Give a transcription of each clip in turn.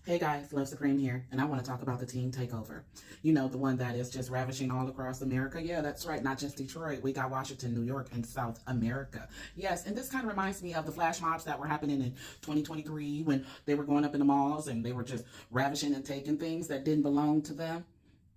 Hey guys, Love Supreme here, and I want to talk about the teen takeover. You know, the one that is just ravishing all across America. Yeah, that's right, not just Detroit. We got Washington, New York, and South America. Yes, and this kind of reminds me of the flash mobs that were happening in 2023 when they were going up in the malls and they were just ravishing and taking things that didn't belong to them.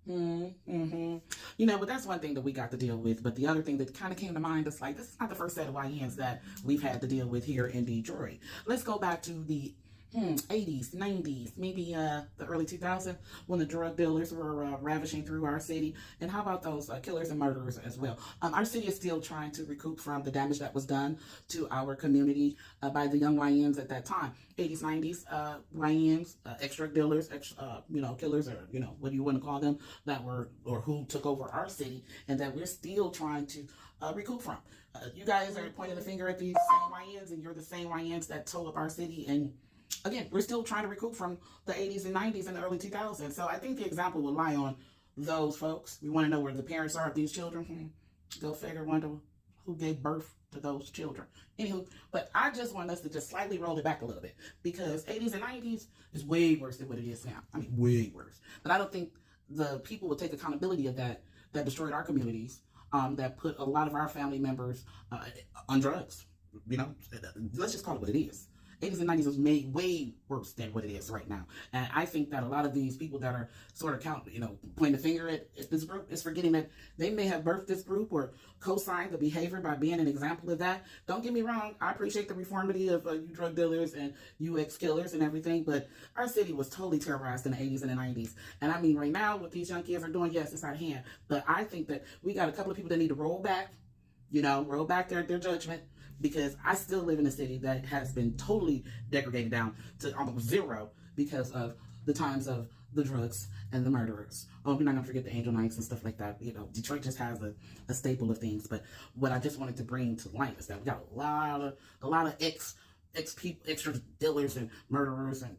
Mm-hmm. You know, but that's one thing that we got to deal with. But the other thing that kind of came to mind is like, this is not the first set of YNs that we've had to deal with here in Detroit. Let's go back to the 80s, 90s, maybe the early 2000s when the drug dealers were ravishing through our city. And how about those killers and murderers as well? Our city is still trying to recoup from the damage that was done to our community by the young YNs at that time. 80s, 90s YNs, ex-drug dealers, killers, or, what do you want to call them, that were, or who took over our city and that we're still trying to recoup from. You guys are pointing the finger at these same YNs, and you're the same YNs that tore up our city. And again, we're still trying to recoup from the 80s and 90s and the early 2000s. So I think the example will lie on those folks. We want to know where the parents are of these children. Go figure, wonder who gave birth to those children. Anywho, but I just want us to just slightly roll it back a little bit, because 80s and 90s is way worse than what it is now. I mean, way worse. But I don't think the people will take accountability of that destroyed our communities, that put a lot of our family members on drugs. Let's just call it what it is. 80s and 90s was made way worse than what it is right now. And I think that a lot of these people that are sort of pointing the finger at this group is forgetting that they may have birthed this group or co-signed the behavior by being an example of that. Don't get me wrong, I appreciate the reformity of you drug dealers and you ex-killers and everything, but our city was totally terrorized in the 80s and the 90s. And I mean, right now, what these young kids are doing, yes, it's out of hand. But I think that we got a couple of people that need to roll back their judgment, because I still live in a city that has been totally degraded down to almost zero because of the times of the drugs and the murderers. Oh, we're not going to forget the Angel Nights and stuff like that. Detroit just has a staple of things. But what I just wanted to bring to light is that we got a lot of extra dealers and murderers and,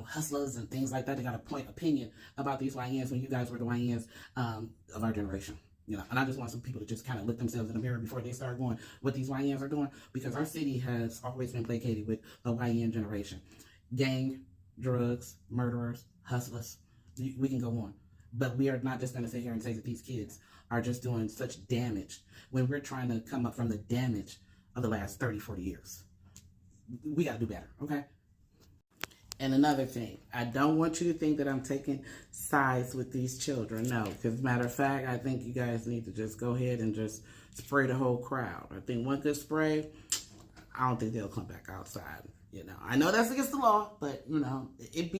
hustlers and things like that. They got a point opinion about these YNs when you guys were the YNs of our generation. And I just want some people to just kind of look themselves in the mirror before they start going what these YNs are doing, because our city has always been placated with a YN generation. Gang, drugs, murderers, hustlers, we can go on. But we are not just going to sit here and say that these kids are just doing such damage when we're trying to come up from the damage of the last 30, 40 years. We got to do better, okay? And another thing, I don't want you to think that I'm taking sides with these children. No, because matter of fact, I think you guys need to just go ahead and just spray the whole crowd. I think one good spray, I don't think they'll come back outside. I know that's against the law, but, it'd be